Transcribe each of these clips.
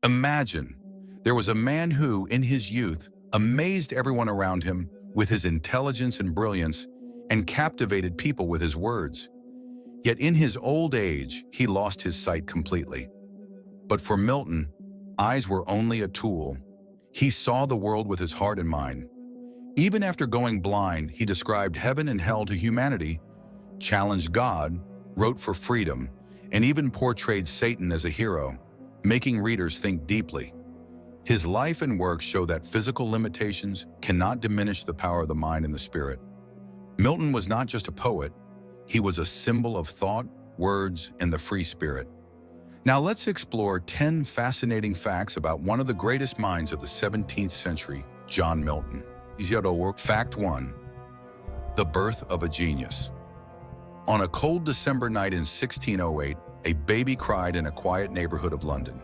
Imagine, there was a man who, in his youth, amazed everyone around him with his intelligence and brilliance and captivated people with his words. Yet in his old age, he lost his sight completely. But for Milton, eyes were only a tool. He saw the world with his heart and mind. Even after going blind, he described heaven and hell to humanity, challenged God, wrote for freedom, and even portrayed Satan as a hero, making readers think deeply. His life and work show that physical limitations cannot diminish the power of the mind and the spirit. Milton was not just a poet, he was a symbol of thought, words, and the free spirit. Now let's explore 10 fascinating facts about one of the greatest minds of the 17th century, John Milton. Fact 1. The birth of a genius. On a cold December night in 1608, a baby cried in a quiet neighborhood of London.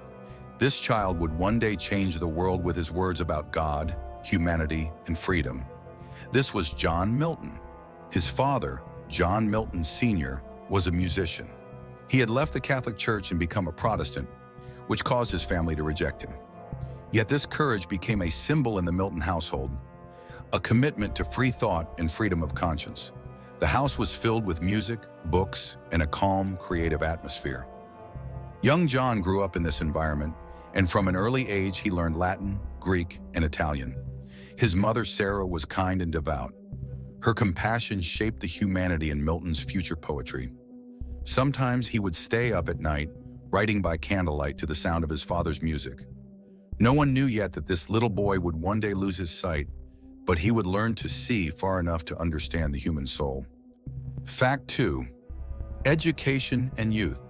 This child would one day change the world with his words about God, humanity, and freedom. This was John Milton. His father, John Milton Sr., was a musician. He had left the Catholic Church and become a Protestant, which caused his family to reject him. Yet this courage became a symbol in the Milton household, a commitment to free thought and freedom of conscience. The house was filled with music, books, and a calm, creative atmosphere. Young John grew up in this environment, and from an early age he learned Latin, Greek, and Italian. His mother, Sarah, was kind and devout. Her compassion shaped the humanity in Milton's future poetry. Sometimes he would stay up at night, writing by candlelight to the sound of his father's music. No one knew yet that this little boy would one day lose his sight, but he would learn to see far enough to understand the human soul. Fact 2. Education and youth.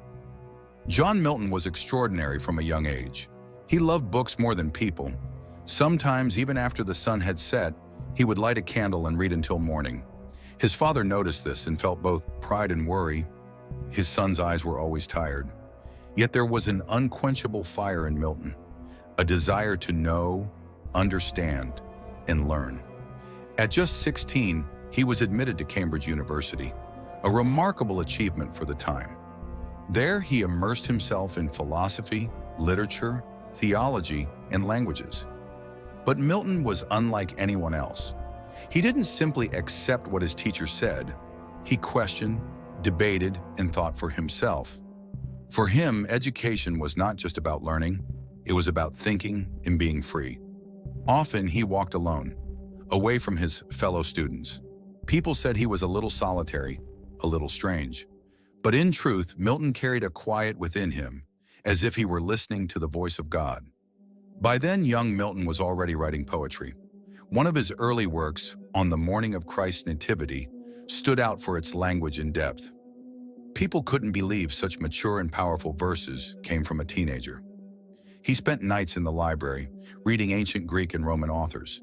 John Milton was extraordinary from a young age. He loved books more than people. Sometimes, even after the sun had set, he would light a candle and read until morning. His father noticed this and felt both pride and worry. His son's eyes were always tired. Yet there was an unquenchable fire in Milton, a desire to know, understand, and learn. At just 16, he was admitted to Cambridge University, a remarkable achievement for the time. There, he immersed himself in philosophy, literature, theology, and languages. But Milton was unlike anyone else. He didn't simply accept what his teacher said. He questioned, debated, and thought for himself. For him, education was not just about learning, it was about thinking and being free. Often he walked alone, away from his fellow students. People said he was a little solitary, a little strange. But in truth, Milton carried a quiet within him, as if he were listening to the voice of God. By then, young Milton was already writing poetry. One of his early works, On the Morning of Christ's Nativity, stood out for its language and depth. People couldn't believe such mature and powerful verses came from a teenager. He spent nights in the library, reading ancient Greek and Roman authors.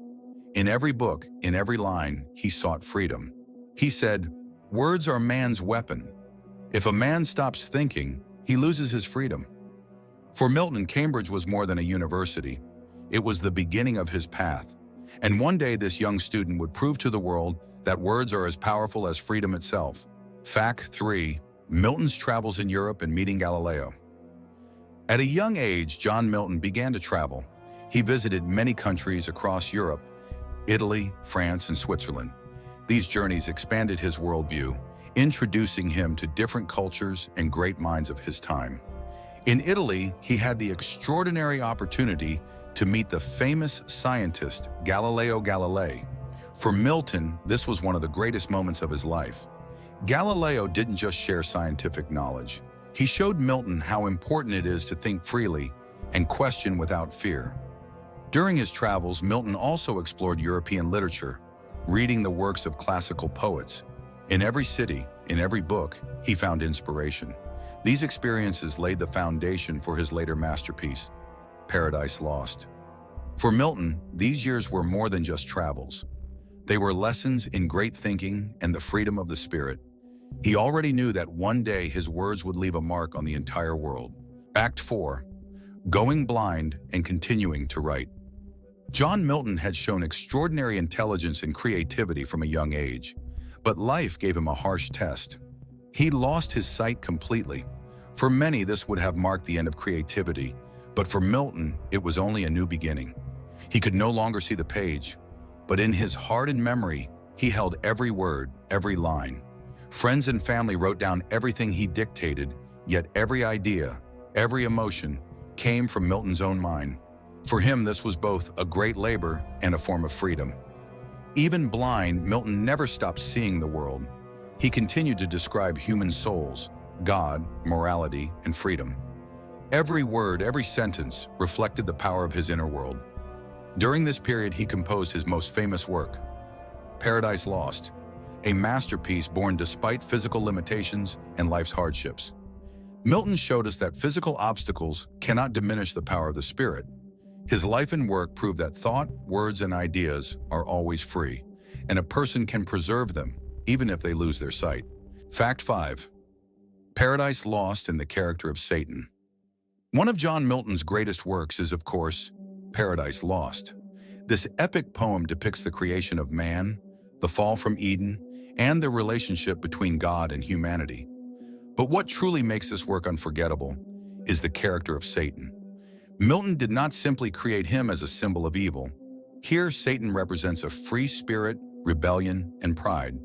In every book, in every line, he sought freedom. He said, "Words are man's weapon. If a man stops thinking, he loses his freedom." For Milton, Cambridge was more than a university. It was the beginning of his path. And one day this young student would prove to the world that words are as powerful as freedom itself. Fact 3. Milton's travels in Europe and meeting Galileo. At a young age, John Milton began to travel. He visited many countries across Europe, Italy, France, and Switzerland. These journeys expanded his worldview, introducing him to different cultures and great minds of his time. In Italy, he had the extraordinary opportunity to meet the famous scientist Galileo Galilei. For Milton, this was one of the greatest moments of his life. Galileo didn't just share scientific knowledge. He showed Milton how important it is to think freely and question without fear. During his travels, Milton also explored European literature, reading the works of classical poets. In every city, in every book, he found inspiration. These experiences laid the foundation for his later masterpiece, Paradise Lost. For Milton, these years were more than just travels. They were lessons in great thinking and the freedom of the spirit. He already knew that one day his words would leave a mark on the entire world. Fact 4. Going blind and continuing to write. John Milton had shown extraordinary intelligence and creativity from a young age, but life gave him a harsh test. He lost his sight completely. For many, this would have marked the end of creativity, But for Milton, it was only a new beginning. He could no longer see the page, but in his heart and memory, he held every word, every line. Friends and family wrote down everything he dictated, yet every idea, every emotion came from Milton's own mind. For him, this was both a great labor and a form of freedom. Even blind, Milton never stopped seeing the world. He continued to describe human souls, God, morality, and freedom. Every word, every sentence reflected the power of his inner world. During this period, he composed his most famous work, Paradise Lost, a masterpiece born despite physical limitations and life's hardships. Milton showed us that physical obstacles cannot diminish the power of the spirit. His life and work prove that thought, words, and ideas are always free, and a person can preserve them even if they lose their sight. Fact 5. Paradise Lost in the character of Satan. One of John Milton's greatest works is, of course, Paradise Lost. This epic poem depicts the creation of man, the fall from Eden, and the relationship between God and humanity. But what truly makes this work unforgettable is the character of Satan. Milton did not simply create him as a symbol of evil. Here, Satan represents a free spirit, rebellion, and pride.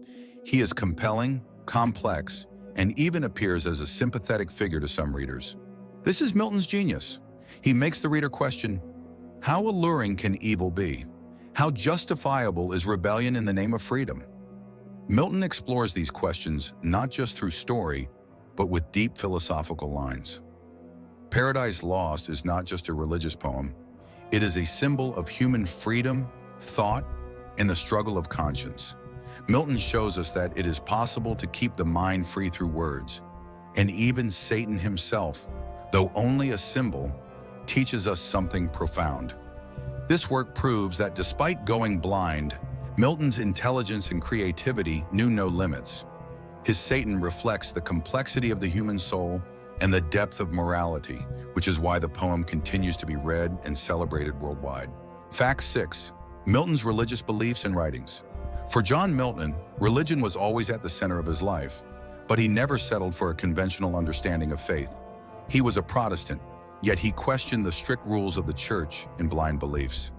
He is compelling, complex, and even appears as a sympathetic figure to some readers. This is Milton's genius. He makes the reader question, how alluring can evil be? How justifiable is rebellion in the name of freedom? Milton explores these questions not just through story, but with deep philosophical lines. Paradise Lost is not just a religious poem. It is a symbol of human freedom, thought, and the struggle of conscience. Milton shows us that it is possible to keep the mind free through words, and even Satan himself, though only a symbol, teaches us something profound. This work proves that despite going blind, Milton's intelligence and creativity knew no limits. His Satan reflects the complexity of the human soul and the depth of morality, which is why the poem continues to be read and celebrated worldwide. Fact 6. Milton's religious beliefs and writings. For John Milton, religion was always at the center of his life, but he never settled for a conventional understanding of faith. He was a Protestant, yet he questioned the strict rules of the church and blind beliefs.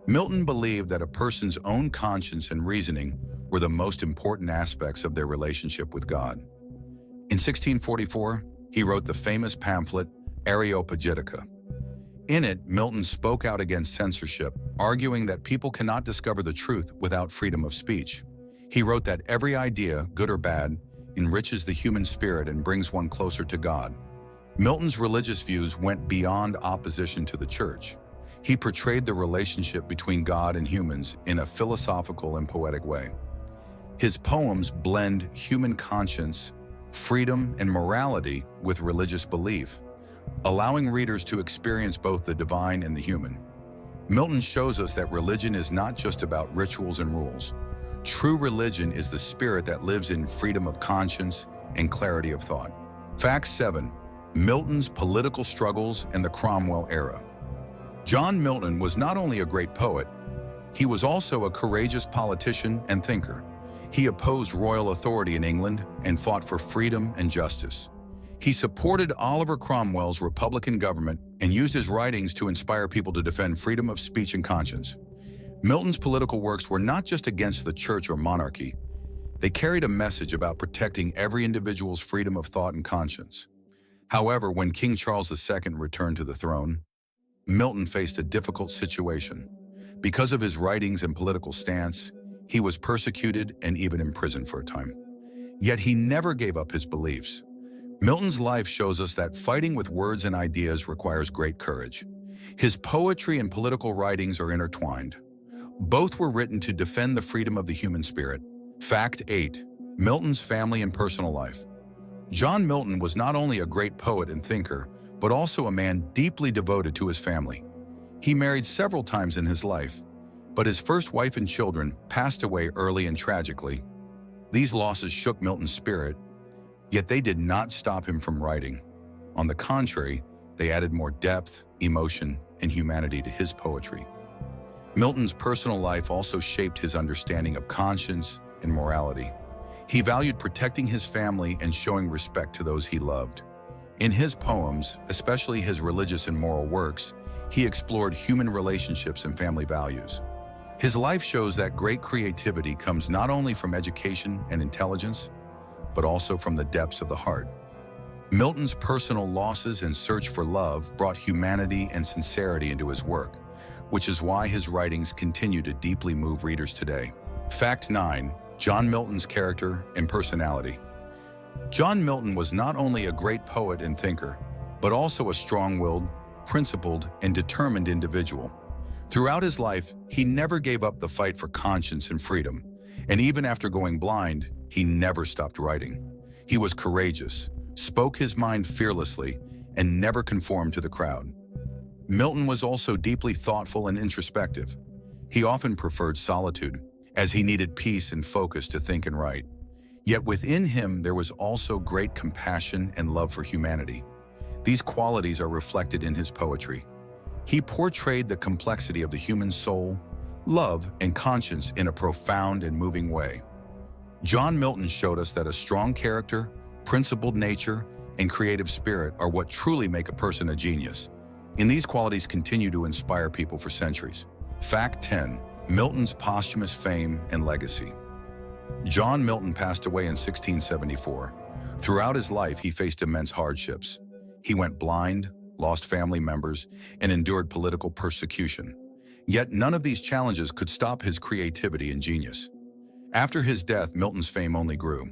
Milton believed that a person's own conscience and reasoning were the most important aspects of their relationship with God. In 1644, he wrote the famous pamphlet Areopagitica. In it, Milton spoke out against censorship, arguing that people cannot discover the truth without freedom of speech. He wrote that every idea, good or bad, enriches the human spirit and brings one closer to God. Milton's religious views went beyond opposition to the church. He portrayed the relationship between God and humans in a philosophical and poetic way. His poems blend human conscience, freedom, and morality with religious belief, allowing readers to experience both the divine and the human. Milton shows us that religion is not just about rituals and rules. True religion is the spirit that lives in freedom of conscience and clarity of thought. Fact 7. Milton's political struggles and the Cromwell era. John Milton was not only a great poet, he was also a courageous politician and thinker. He opposed royal authority in England and fought for freedom and justice. He supported Oliver Cromwell's Republican government and used his writings to inspire people to defend freedom of speech and conscience. Milton's political works were not just against the church or monarchy. They carried a message about protecting every individual's freedom of thought and conscience. However, when King Charles II returned to the throne, Milton faced a difficult situation. Because of his writings and political stance, he was persecuted and even imprisoned for a time. Yet he never gave up his beliefs. Milton's life shows us that fighting with words and ideas requires great courage. His poetry and political writings are intertwined. Both were written to defend the freedom of the human spirit. Fact 8. Milton's family and personal life. John Milton was not only a great poet and thinker, but also a man deeply devoted to his family. He married several times in his life, but his first wife and children passed away early and tragically. These losses shook Milton's spirit, yet they did not stop him from writing. On the contrary, they added more depth, emotion, and humanity to his poetry. Milton's personal life also shaped his understanding of conscience and morality. He valued protecting his family and showing respect to those he loved. In his poems, especially his religious and moral works, he explored human relationships and family values. His life shows that great creativity comes not only from education and intelligence, but also from the depths of the heart. Milton's personal losses and search for love brought humanity and sincerity into his work, which is why his writings continue to deeply move readers today. Fact 9. John Milton's character and personality. John Milton was not only a great poet and thinker, but also a strong-willed, principled, and determined individual. Throughout his life, he never gave up the fight for conscience and freedom, and even after going blind, he never stopped writing. He was courageous, spoke his mind fearlessly, and never conformed to the crowd. Milton was also deeply thoughtful and introspective. He often preferred solitude, as he needed peace and focus to think and write. Yet within him there was also great compassion and love for humanity. These qualities are reflected in his poetry. He portrayed the complexity of the human soul, love, and conscience in a profound and moving way. John Milton showed us that a strong character, principled nature, and creative spirit are what truly make a person a genius. And these qualities continue to inspire people for centuries. Fact 10. Milton's posthumous fame and legacy. John Milton passed away in 1674. Throughout his life, he faced immense hardships. He went blind, lost family members, and endured political persecution. Yet none of these challenges could stop his creativity and genius. After his death, Milton's fame only grew.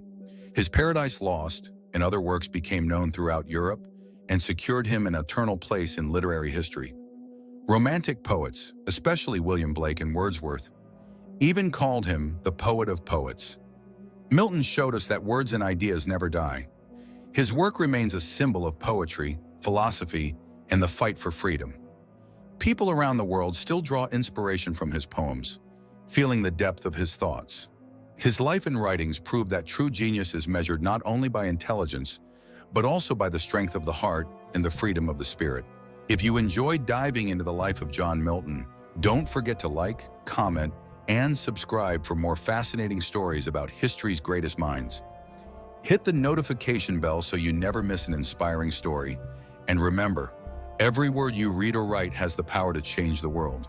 His Paradise Lost and other works became known throughout Europe and secured him an eternal place in literary history. Romantic poets, especially William Blake and Wordsworth, even called him the poet of poets. Milton showed us that words and ideas never die. His work remains a symbol of poetry, philosophy, and the fight for freedom. People around the world still draw inspiration from his poems, feeling the depth of his thoughts. His life and writings prove that true genius is measured not only by intelligence, but also by the strength of the heart and the freedom of the spirit. If you enjoyed diving into the life of John Milton, don't forget to like, comment, and subscribe for more fascinating stories about history's greatest minds. Hit the notification bell so you never miss an inspiring story. And remember, every word you read or write has the power to change the world.